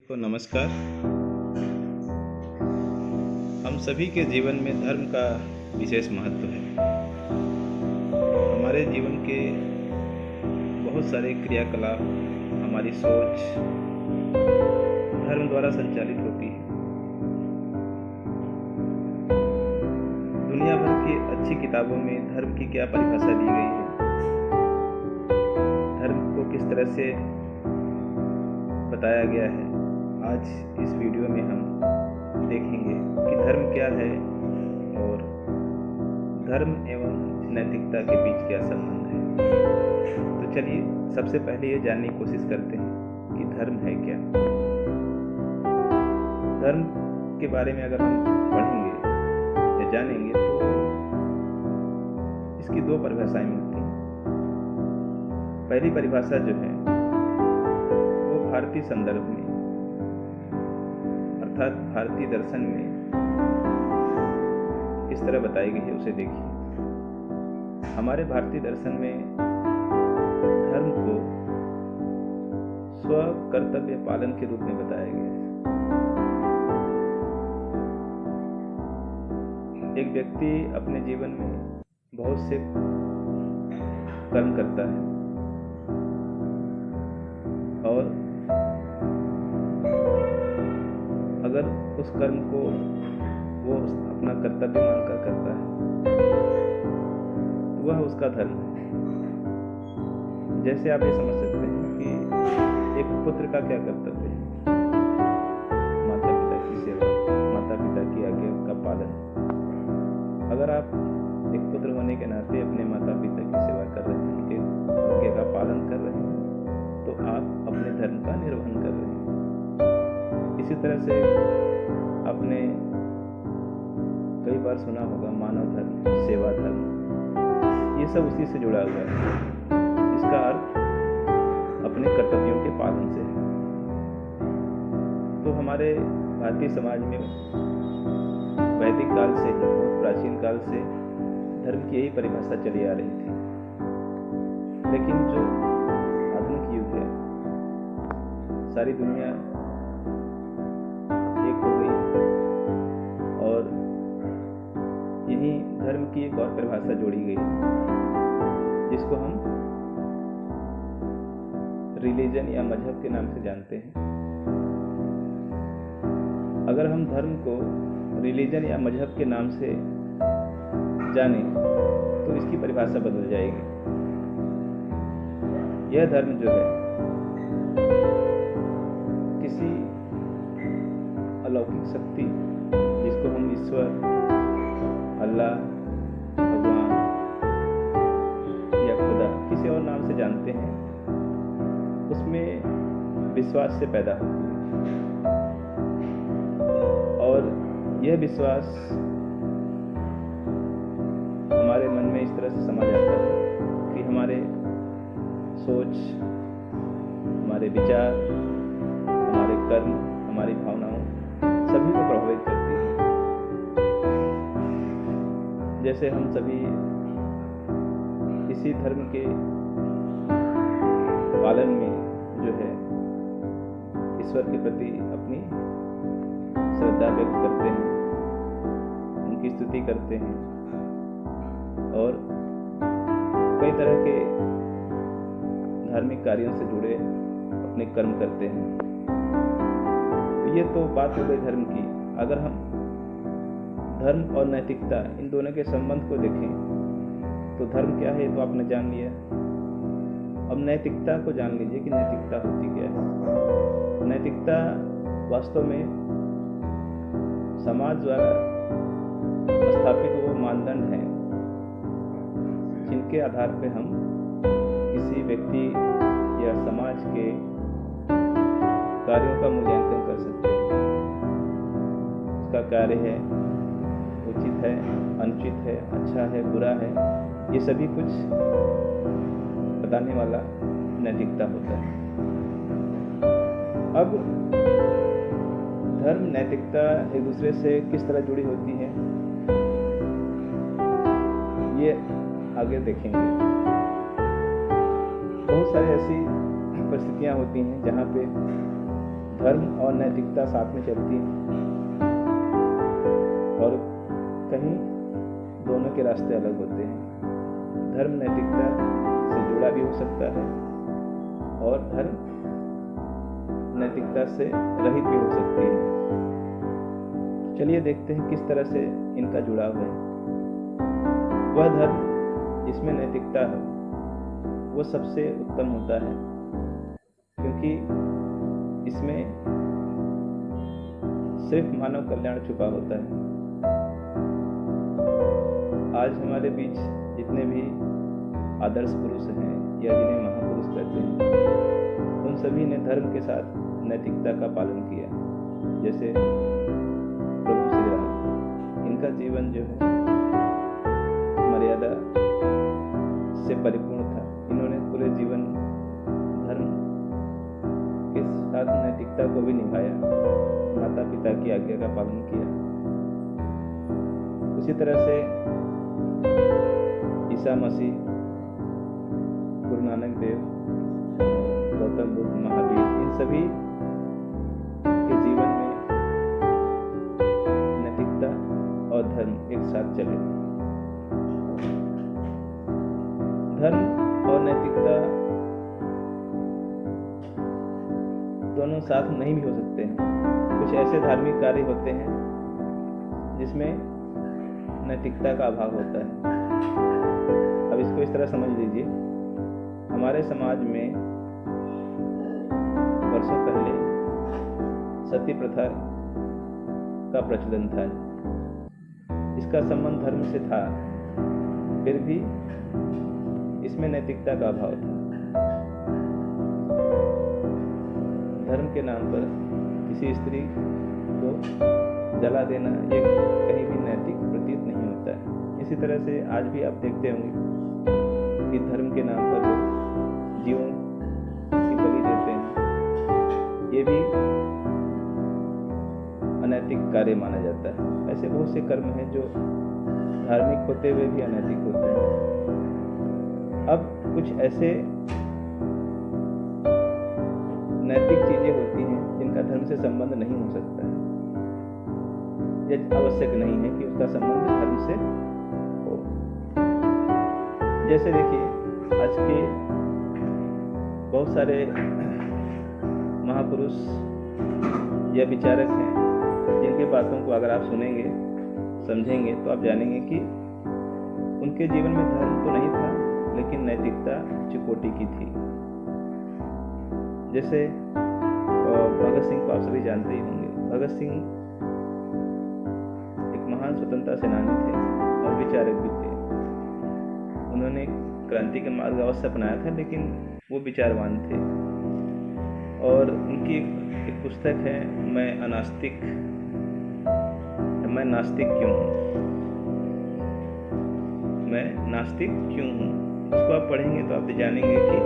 को नमस्कार। हम सभी के जीवन में धर्म का विशेष महत्व है। हमारे जीवन के बहुत सारे क्रियाकलाप, हमारी सोच धर्म द्वारा संचालित होती है। दुनिया भर की अच्छी किताबों में धर्म की क्या परिभाषा दी गई है, धर्म को किस तरह से बताया गया है, आज इस वीडियो में हम देखेंगे कि धर्म क्या है और धर्म एवं नैतिकता के बीच क्या संबंध है। तो चलिए सबसे पहले ये जानने की कोशिश करते हैं कि धर्म है क्या। धर्म के बारे में अगर हम पढ़ेंगे या जानेंगे तो इसकी दो परिभाषाएं मिलती हैं। पहली परिभाषा जो है वो भारतीय संदर्भ में अर्थात भारतीय दर्शन में किस तरह बताई गई है उसे देखिए। हमारे भारतीय दर्शन में धर्म को स्व कर्तव्य पालन के रूप में बताया गया है। एक व्यक्ति अपने जीवन में बहुत से कर्म करता है और अगर उस कर्म को वो अपना कर्तव्य मानकर करता है तो वह उसका धर्म है। जैसे आप ये समझ सकते हैं कि एक पुत्र का क्या कर्तव्य है, माता पिता की सेवा, माता पिता की आज्ञा का पालन। अगर आप एक पुत्र होने के नाते अपने माता पिता की सेवा कर रहे हैं, उनके आज्ञा का पालन कर रहे हैं, तो आप अपने धर्म का निर्वहन कर रहे हैं। इसी तरह से आपने कई बार सुना होगा मानव धर्म, सेवा धर्म, ये सब उसी से जुड़ा हुआ है। इसका अर्थ अपने कर्तव्यों के पालन से है। तो हमारे भारतीय समाज में वैदिक काल से ही, बहुत प्राचीन काल से धर्म की यही परिभाषा चली आ रही थी। लेकिन जो आधुनिक युग है, सारी दुनिया एक हो गई और यही धर्म की एक और परिभाषा जोड़ी गई जिसको हम रिलीजन या मजहब के नाम से जानते हैं। अगर हम धर्म को रिलीजन या मजहब के नाम से जाने तो इसकी परिभाषा बदल जाएगी। यह धर्म जो है किसी अलौकिक शक्ति, जिसको हम ईश्वर, अल्लाह, भगवान या खुदा किसी और नाम से जानते हैं, उसमें विश्वास से पैदा होती है। और यह विश्वास हमारे मन में इस तरह से समा जाता है कि हमारे सोच, हमारे विचार, हमारे कर्म, हमारी भावनाओं सभी को प्रभावित करती है। जैसे हम सभी इसी धर्म के पालन में जो है ईश्वर के प्रति अपनी श्रद्धा व्यक्त करते हैं, उनकी स्तुति करते हैं और कई तरह के धार्मिक कार्यों से जुड़े अपने कर्म करते हैं। तो ये तो बात हो गई धर्म की। अगर हम धर्म और नैतिकता इन दोनों के संबंध को देखें तो धर्म क्या है तो आपने जान लिया। अब नैतिकता को जान लीजिए कि नैतिकता होती क्या है। नैतिकता वास्तव में समाज द्वारा स्थापित वो मानदंड हैं जिनके आधार पर हम किसी व्यक्ति या समाज के कार्यों का मूल्यांकन कर सकते हैं। उसका कार्य है उचित है, अनुचित है, अच्छा है, बुरा है, ये सभी कुछ बताने वाला नैतिकता होता है। अब धर्म, नैतिकता एक दूसरे से किस तरह जुड़ी होती है ये आगे देखेंगे। बहुत सारी ऐसी परिस्थितियां होती हैं जहाँ पे धर्म और नैतिकता साथ में चलती है और कहीं दोनों के रास्ते अलग होते हैं। धर्म नैतिकता से जुड़ा भी हो सकता है और धर्म नैतिकता से रहित भी हो सकती है। चलिए देखते हैं किस तरह से इनका जुड़ाव है। वह धर्म जिसमें नैतिकता है वो सबसे उत्तम होता है, क्योंकि इसमें सिर्फ मानव कल्याण छुपा होता है। आज हमारे बीच जितने भी आदर्श पुरुष हैं या जिन्हें महापुरुष कहते हैं, उन सभी ने धर्म के साथ नैतिकता का पालन किया। जैसे प्रभु श्री राम, इनका जीवन जो है मर्यादा से परिपूर्ण था। इन्होंने पूरे जीवन धर्म के साथ नैतिकता को भी निभाया, माता पिता की आज्ञा का पालन किया। उसी तरह से ईसा मसीह, गुरु नानक देव, गौतम बुद्ध, महावीर, इन सभी के जीवन में नैतिकता और धर्म एक साथ चले। धर्म और नैतिकता दोनों साथ नहीं भी हो सकते हैं। कुछ ऐसे धार्मिक कार्य होते हैं जिसमें नैतिकता का अभाव होता है। अब इसको इस तरह समझ लीजिए, हमारे समाज में वर्षों पहले सती प्रथा का प्रचलन था। इसका संबंध धर्म से था, फिर भी इसमें नैतिकता का अभाव था। धर्म के नाम पर किसी स्त्री को जला देना ये कहीं भी नैतिक प्रतीत नहीं होता है। इसी तरह से आज भी आप देखते होंगे कि धर्म के नाम पर लोग जीवों की बलि देते हैं। ये भी अनैतिक कार्य माना जाता है। ऐसे बहुत से कर्म हैं जो धार्मिक होते हुए भी अनैतिक होते हैं। अब कुछ ऐसे नैतिक चीजें होती हैं जिनका धर्म से संबंध नहीं हो सकता है। यह आवश्यक नहीं है कि उसका संबंध धर्म से हो। जैसे देखिए, आज के बहुत सारे महापुरुष या विचारक हैं जिनके बातों को अगर आप सुनेंगे, समझेंगे, तो आप जानेंगे कि उनके जीवन में धर्म तो नहीं था, लेकिन नैतिकता उच्च कोटि की थी। जैसे भगत सिंह को आप सभी जानते ही होंगे। भगत सिंह एक महान स्वतंत्रता सेनानी थे और विचारक भी थे। उन्होंने क्रांति का मार्ग अवश्य अपनाया था, लेकिन वो विचारवान थे। और उनकी एक पुस्तक है, मैं नास्तिक क्यों हूँ। मैं नास्तिक क्यों हूँ, उसको आप पढ़ेंगे तो आप जानेंगे कि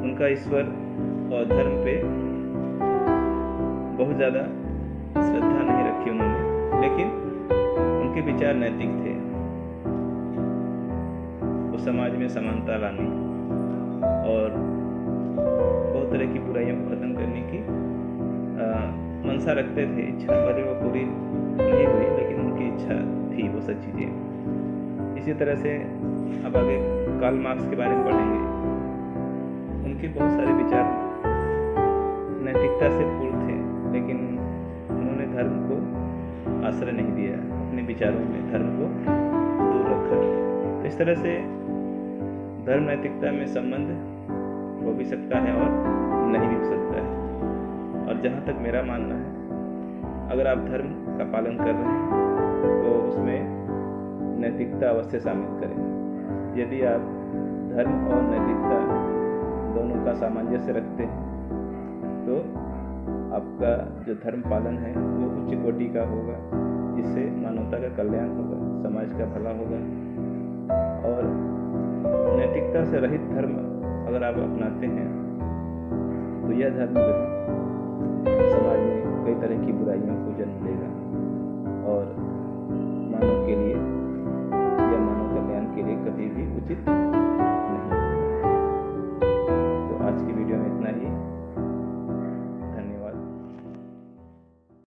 उनका ईश्वर और धर्म पे बहुत ज़्यादा श्रद्धा नहीं रखी उन्होंने, लेकिन उनके विचार नैतिक थे। वो समाज में समानता लाने और बहुत तरह की बुराइयों को खत्म करने की मंशा रखते थे। इच्छा भले वो पूरी नहीं हुई, लेकिन उनकी इच्छा थी वो सब चीज़ें। इसी तरह से अब आगे कार्ल मार्क्स के बारे में पढ़ेंगे। उनके बहुत सारे विचार नैतिकता से पूर्ण थे, लेकिन उन्होंने धर्म को आश्रय नहीं दिया, अपने विचारों में धर्म को दूर रखा। तो इस तरह से धर्म नैतिकता में संबंध हो भी सकता है और नहीं भी हो सकता है। और जहाँ तक मेरा मानना है, अगर आप धर्म का पालन कर रहे हैं तो उसमें नैतिकता अवश्य शामिल करें। यदि आप धर्म और नैतिकता दोनों का सामंजस्य रखते हैं तो आपका जो धर्म पालन है वो उच्च कोटि का होगा। इससे मानवता का कल्याण होगा, समाज का भला होगा। और नैतिकता से रहित धर्म अगर आप अपनाते हैं तो यह धर्म जो है समाज में कई तरह की बुराइयों को जन्म देगा और मानव के लिए या मानव कल्याण के लिए कभी भी उचित नहीं।